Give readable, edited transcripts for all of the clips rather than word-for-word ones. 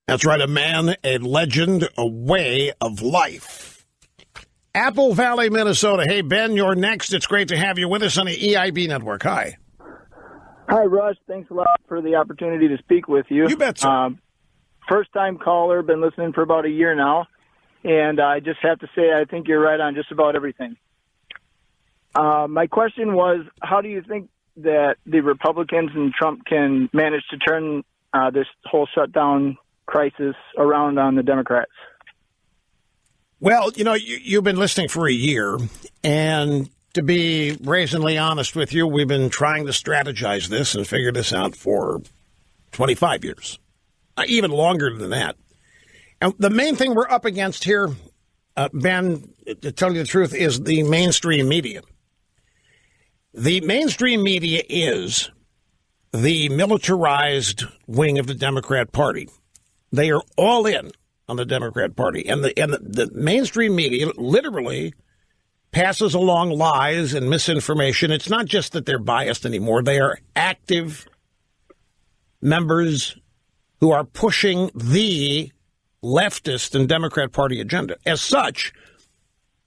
That's right, a man, a legend, a way of life. Apple Valley, Minnesota. Hey, Ben, you're next. It's great to have you with us on the EIB network. Hi. Hi, Rush. Thanks a lot for the opportunity to speak with you. You bet, sir. First-time caller, been listening for about a year now, and I just have to say I think you're right on just about everything. My question was, how do you think that the Republicans and Trump can manage to turn this whole shutdown crisis around on the Democrats? Well, you know, you've been listening for a year, and to be brazenly honest with you, we've been trying to strategize this and figure this out for 25 years, even longer than that. And the main thing we're up against here, Ben, to tell you the truth, is the mainstream media. The mainstream media is the militarized wing of the Democrat Party. They are all in on the Democrat Party. And the mainstream media literally passes along lies and misinformation. It's not just that they're biased anymore. They are active members who are pushing the leftist and Democrat Party agenda. As such,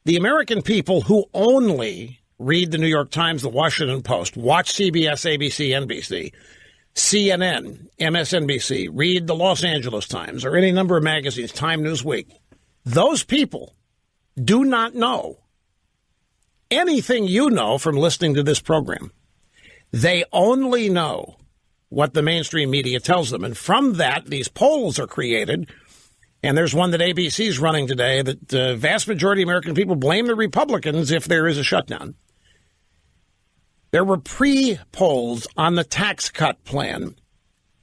the American people who only read the New York Times, the Washington Post, watch CBS, ABC, NBC, CNN, MSNBC, read the Los Angeles Times or any number of magazines, Time, Newsweek, those people do not know anything you know from listening to this program. They only know what the mainstream media tells them. And from that, these polls are created. And there's one that ABC is running today that the vast majority of American people blame the Republicans if there is a shutdown. There were pre-polls on the tax cut plan.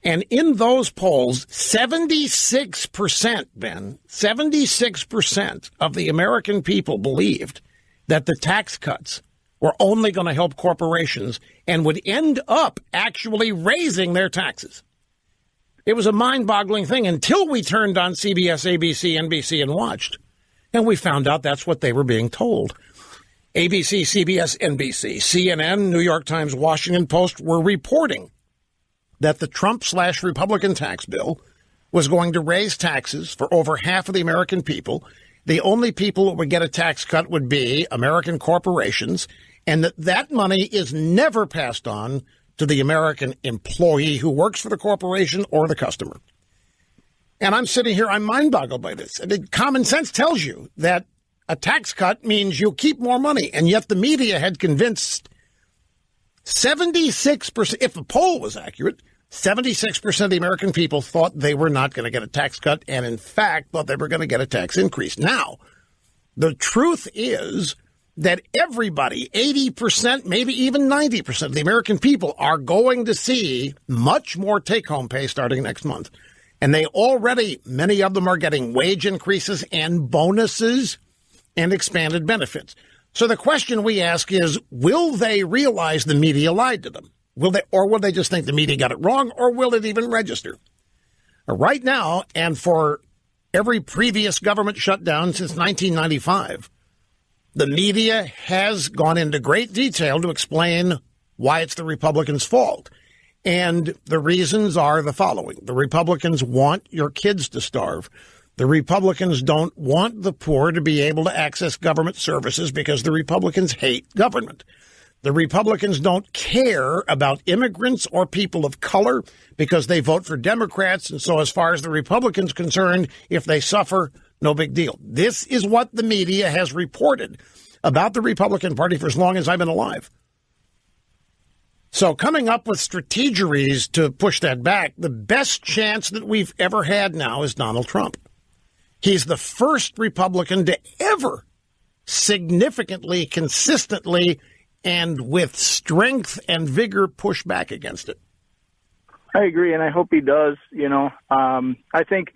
And in those polls, 76%, Ben, 76% of the American people believed that the tax cuts were only going to help corporations and would end up actually raising their taxes. It was a mind-boggling thing until we turned on CBS, ABC, NBC and watched. And we found out that's what they were being told. ABC, CBS, NBC, CNN, New York Times, Washington Post were reporting that the Trump/Republican tax bill was going to raise taxes for over half of the American people. The only people that would get a tax cut would be American corporations, and that money is never passed on to the American employee who works for the corporation or the customer. And I'm sitting here, I'm mind-boggled by this. I mean, common sense tells you that a tax cut means you'll keep more money, and yet the media had convinced 76%, if the poll was accurate, 76% of the American people thought they were not going to get a tax cut, and in fact thought they were going to get a tax increase. Now, the truth is that everybody, 80%, maybe even 90% of the American people are going to see much more take-home pay starting next month. And they already, many of them are getting wage increases and bonuses and expanded benefits. So the question we ask is, will they realize the media lied to them? Or will they just think the media got it wrong, or will it even register? Right now, and for every previous government shutdown since 1995, the media has gone into great detail to explain why it's the Republicans' fault. And the reasons are the following. The Republicans want your kids to starve. The Republicans don't want the poor to be able to access government services because the Republicans hate government. The Republicans don't care about immigrants or people of color because they vote for Democrats. And so as far as the Republicans are concerned, if they suffer, no big deal. This is what the media has reported about the Republican Party for as long as I've been alive. So coming up with strategies to push that back, the best chance that we've ever had now is Donald Trump. He's the first Republican to ever significantly, consistently, and with strength and vigor push back against it. I agree, and I hope he does. I think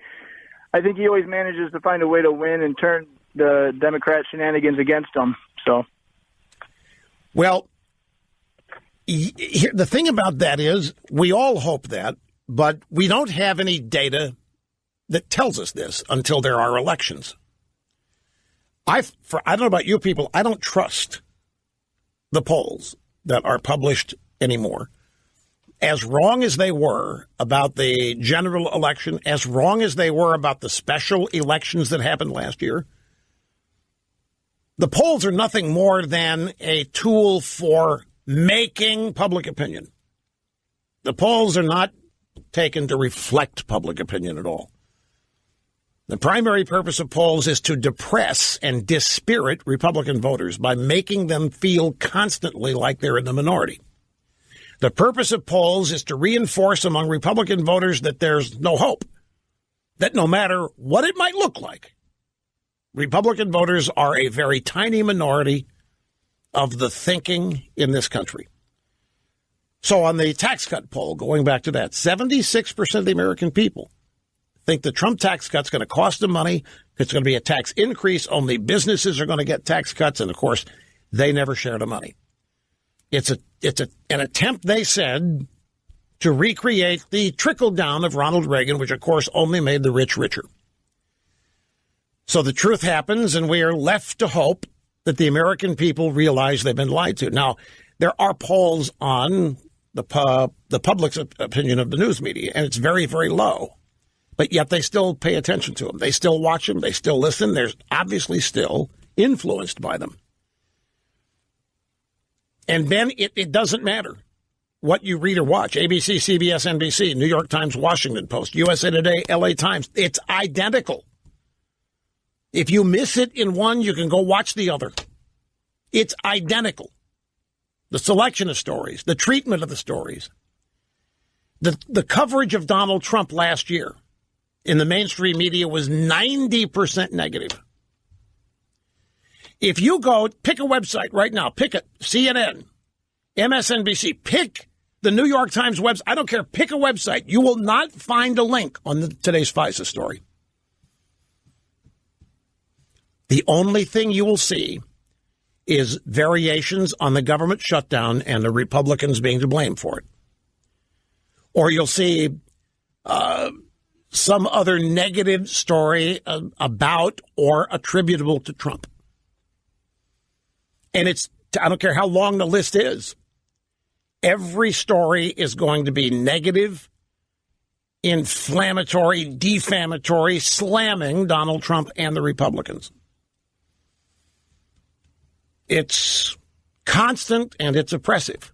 he always manages to find a way to win and turn the Democrat shenanigans against him. So, well, the thing about that is we all hope that, but we don't have any data that tells us this until there are elections. I don't know about you people, I don't trust the polls that are published anymore. as wrong as they were about the general election, as wrong as they were about the special elections that happened last year, the polls are nothing more than a tool for making public opinion. The polls are not taken to reflect public opinion at all. The primary purpose of polls is to depress and dispirit Republican voters by making them feel constantly like they're in the minority. The purpose of polls is to reinforce among Republican voters that there's no hope, that no matter what it might look like, Republican voters are a very tiny minority of the thinking in this country. So on the tax cut poll, going back to that, 76% of the American people think the Trump tax cut's going to cost them money. It's going to be a tax increase. Only businesses are going to get tax cuts. And, of course, they never share the money. It's an attempt, they said, to recreate the trickle down of Ronald Reagan, which, of course, only made the rich richer. So the truth happens, and we are left to hope that the American people realize they've been lied to. Now, there are polls on the public's opinion of the news media, and it's very, very low. But yet they still pay attention to them. They still watch them. They still listen. They're obviously still influenced by them. And, Ben, it doesn't matter what you read or watch. ABC, CBS, NBC, New York Times, Washington Post, USA Today, LA Times. It's identical. If you miss it in one, you can go watch the other. It's identical. The selection of stories, the treatment of the stories, the coverage of Donald Trump last year in the mainstream media was 90% negative. If you go, pick a website right now, pick it, CNN, MSNBC, pick the New York Times website, I don't care, pick a website, you will not find a link on today's FISA story. The only thing you will see is variations on the government shutdown and the Republicans being to blame for it. Or you'll see some other negative story about or attributable to Trump. And I don't care how long the list is, every story is going to be negative, inflammatory, defamatory, slamming Donald Trump and the Republicans. It's constant and it's oppressive.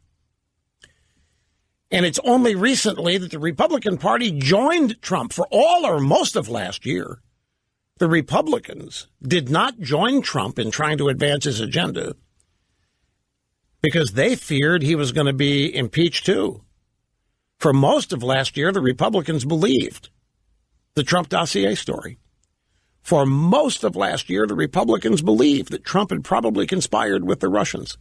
And it's only recently that the Republican Party joined Trump. For all or most of last year, the Republicans did not join Trump in trying to advance his agenda because they feared he was going to be impeached too. For most of last year, the Republicans believed the Trump dossier story. For most of last year, the Republicans believed that Trump had probably conspired with the Russians.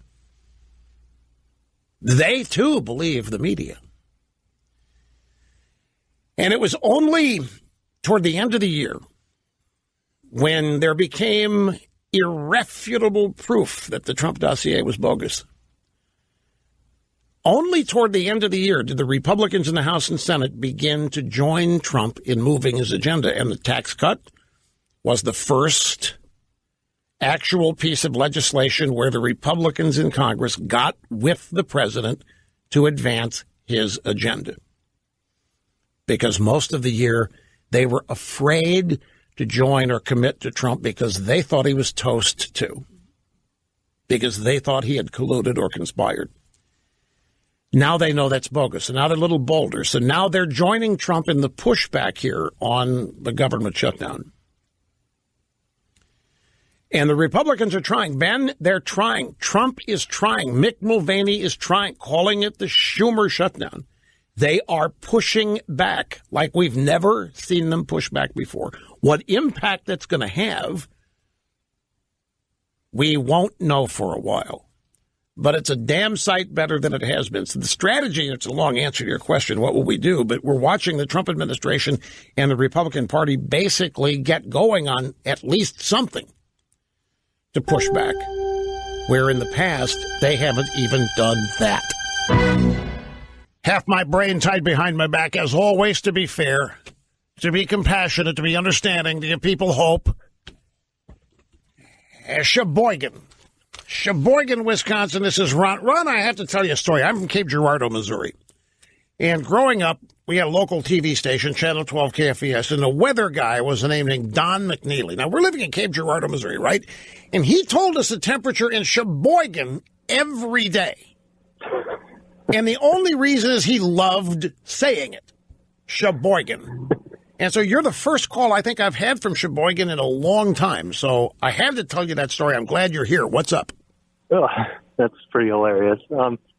They, too, believe the media. And it was only toward the end of the year when there became irrefutable proof that the Trump dossier was bogus. Only toward the end of the year did the Republicans in the House and Senate begin to join Trump in moving his agenda, and the tax cut was the first actual piece of legislation where the Republicans in Congress got with the president to advance his agenda. Because most of the year they were afraid to join or commit to Trump because they thought he was toast too. Because they thought he had colluded or conspired. Now they know that's bogus. So now they're a little bolder. So now they're joining Trump in the pushback here on the government shutdown. And the Republicans are trying. Ben, they're trying. Trump is trying. Mick Mulvaney is trying, calling it the Schumer shutdown. They are pushing back like we've never seen them push back before. What impact that's going to have, we won't know for a while. But it's a damn sight better than it has been. So the strategy, it's a long answer to your question, what will we do? But we're watching the Trump administration and the Republican Party basically get going on at least something to push back, where in the past they haven't even done that. Half my brain tied behind my back, as always, to be fair, to be compassionate, to be understanding, to give people hope. Sheboygan, Wisconsin. This is Ron. Ron, I have to tell you a story. I'm from Cape Girardeau, Missouri. And growing up, we had a local TV station, Channel 12 KFES, and the weather guy was a name named Don McNeely. Now, we're living in Cape Girardeau, Missouri, right? And he told us the temperature in Sheboygan every day. And the only reason is he loved saying it, Sheboygan. And so you're the first call I think I've had from Sheboygan in a long time. So I had to tell you that story. I'm glad you're here. What's up? Oh, that's pretty hilarious.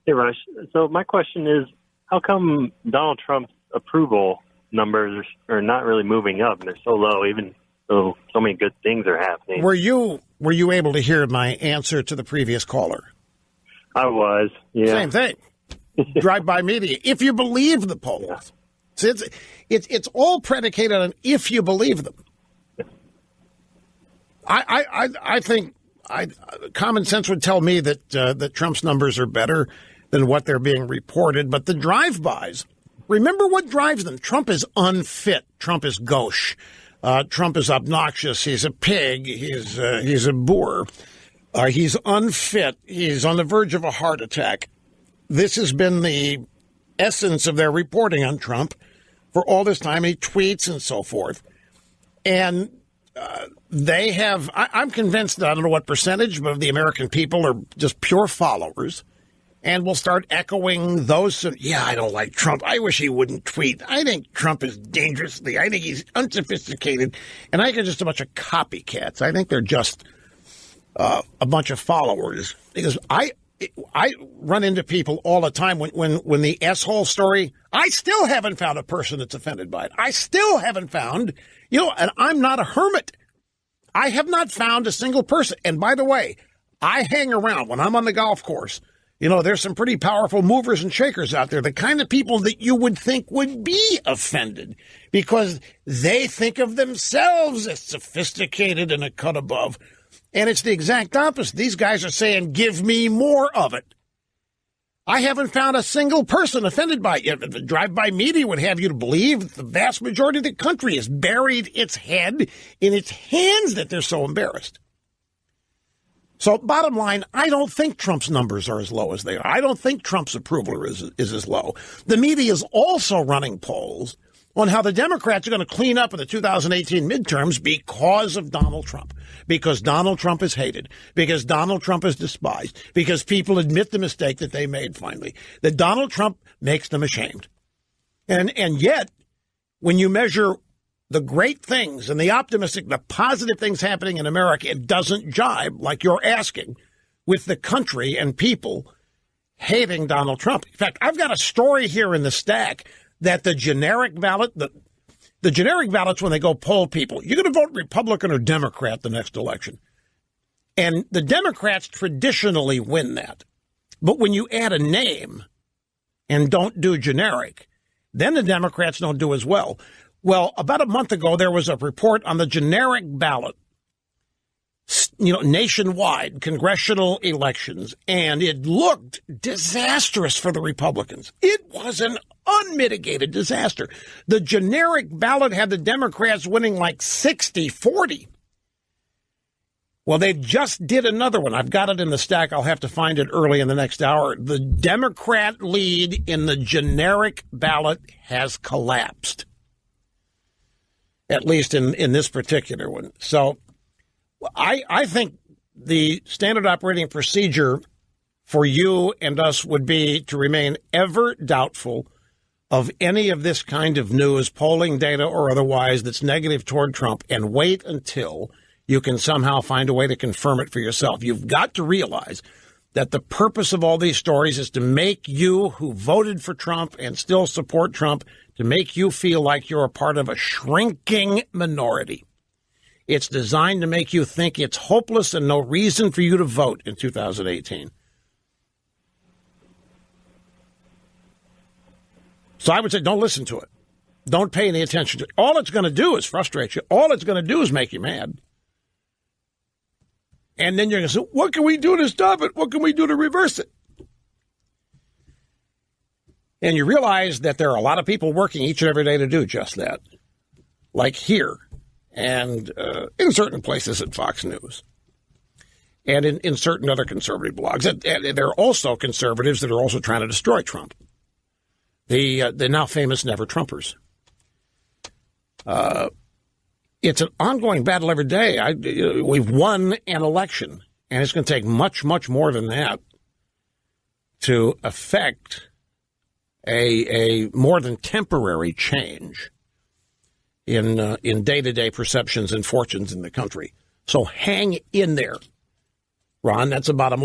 Hey, Rush. So my question is, how come Donald Trump's approval numbers are not really moving up and they're so low, even though so many good things are happening? Were you able to hear my answer to the previous caller? I was, yeah. Same thing. Drive-by media. If you believe the polls. Yeah. So it's all predicated on if you believe them. I think common sense would tell me that Trump's numbers are better than what they're being reported. But the drive-bys, remember what drives them. Trump is unfit. Trump is gauche. Trump is obnoxious. He's a pig. He's a boor. He's unfit. He's on the verge of a heart attack. This has been the essence of their reporting on Trump for all this time. He tweets and so forth. And they have, I'm convinced that I don't know what percentage, but of the American people are just pure followers and will start echoing those. Yeah, I don't like Trump. I wish he wouldn't tweet. I think Trump is dangerously. I think he's unsophisticated. And I think they're just a bunch of copycats. I think they're just a bunch of followers. Because I run into people all the time when the S-hole story, I still haven't found a person that's offended by it. I still haven't found, and I'm not a hermit. I have not found a single person. And by the way, I hang around when I'm on the golf course. There's some pretty powerful movers and shakers out there, the kind of people that you would think would be offended because they think of themselves as sophisticated and a cut above. And it's the exact opposite. These guys are saying, give me more of it. I haven't found a single person offended by it. The drive-by media would have you to believe that the vast majority of the country has buried its head in its hands that they're so embarrassed. So bottom line, I don't think Trump's numbers are as low as they are. I don't think Trump's approval is as low. The media is also running polls on how the Democrats are going to clean up in the 2018 midterms because of Donald Trump, because Donald Trump is hated, because Donald Trump is despised, because people admit the mistake that they made finally, that Donald Trump makes them ashamed. And yet, when you measure the great things and the optimistic, the positive things happening in America, it doesn't jibe, like you're asking, with the country and people hating Donald Trump. In fact, I've got a story here in the stack that the generic ballot, the generic ballots, when they go poll people, you're going to vote Republican or Democrat the next election. And the Democrats traditionally win that. But when you add a name and don't do generic, then the Democrats don't do as well. Well, about a month ago, there was a report on the generic ballot, nationwide congressional elections, and it looked disastrous for the Republicans. It was an unmitigated disaster. The generic ballot had the Democrats winning like 60-40. Well, they just did another one. I've got it in the stack. I'll have to find it early in the next hour. The Democrat lead in the generic ballot has collapsed, at least in this particular one. So I think the standard operating procedure for you and us would be to remain ever doubtful of any of this kind of news, polling data or otherwise, that's negative toward Trump, and wait until you can somehow find a way to confirm it for yourself. You've got to realize that the purpose of all these stories is to make you, who voted for Trump and still support Trump, to make you feel like you're a part of a shrinking minority. It's designed to make you think it's hopeless and no reason for you to vote in 2018. So I would say don't listen to it. Don't pay any attention to it. All it's going to do is frustrate you. All it's going to do is make you mad. And then you're going to say, what can we do to stop it? What can we do to reverse it? And you realize that there are a lot of people working each and every day to do just that. Like here. And in certain places at Fox News, and in certain other conservative blogs. And there are also conservatives that are also trying to destroy Trump. the now famous Never Trumpers. It's an ongoing battle every day. We've won an election, and it's going to take much, much more than that to affect a more than temporary change in day-to-day perceptions and fortunes in the country. So hang in there, Ron. That's the bottom line.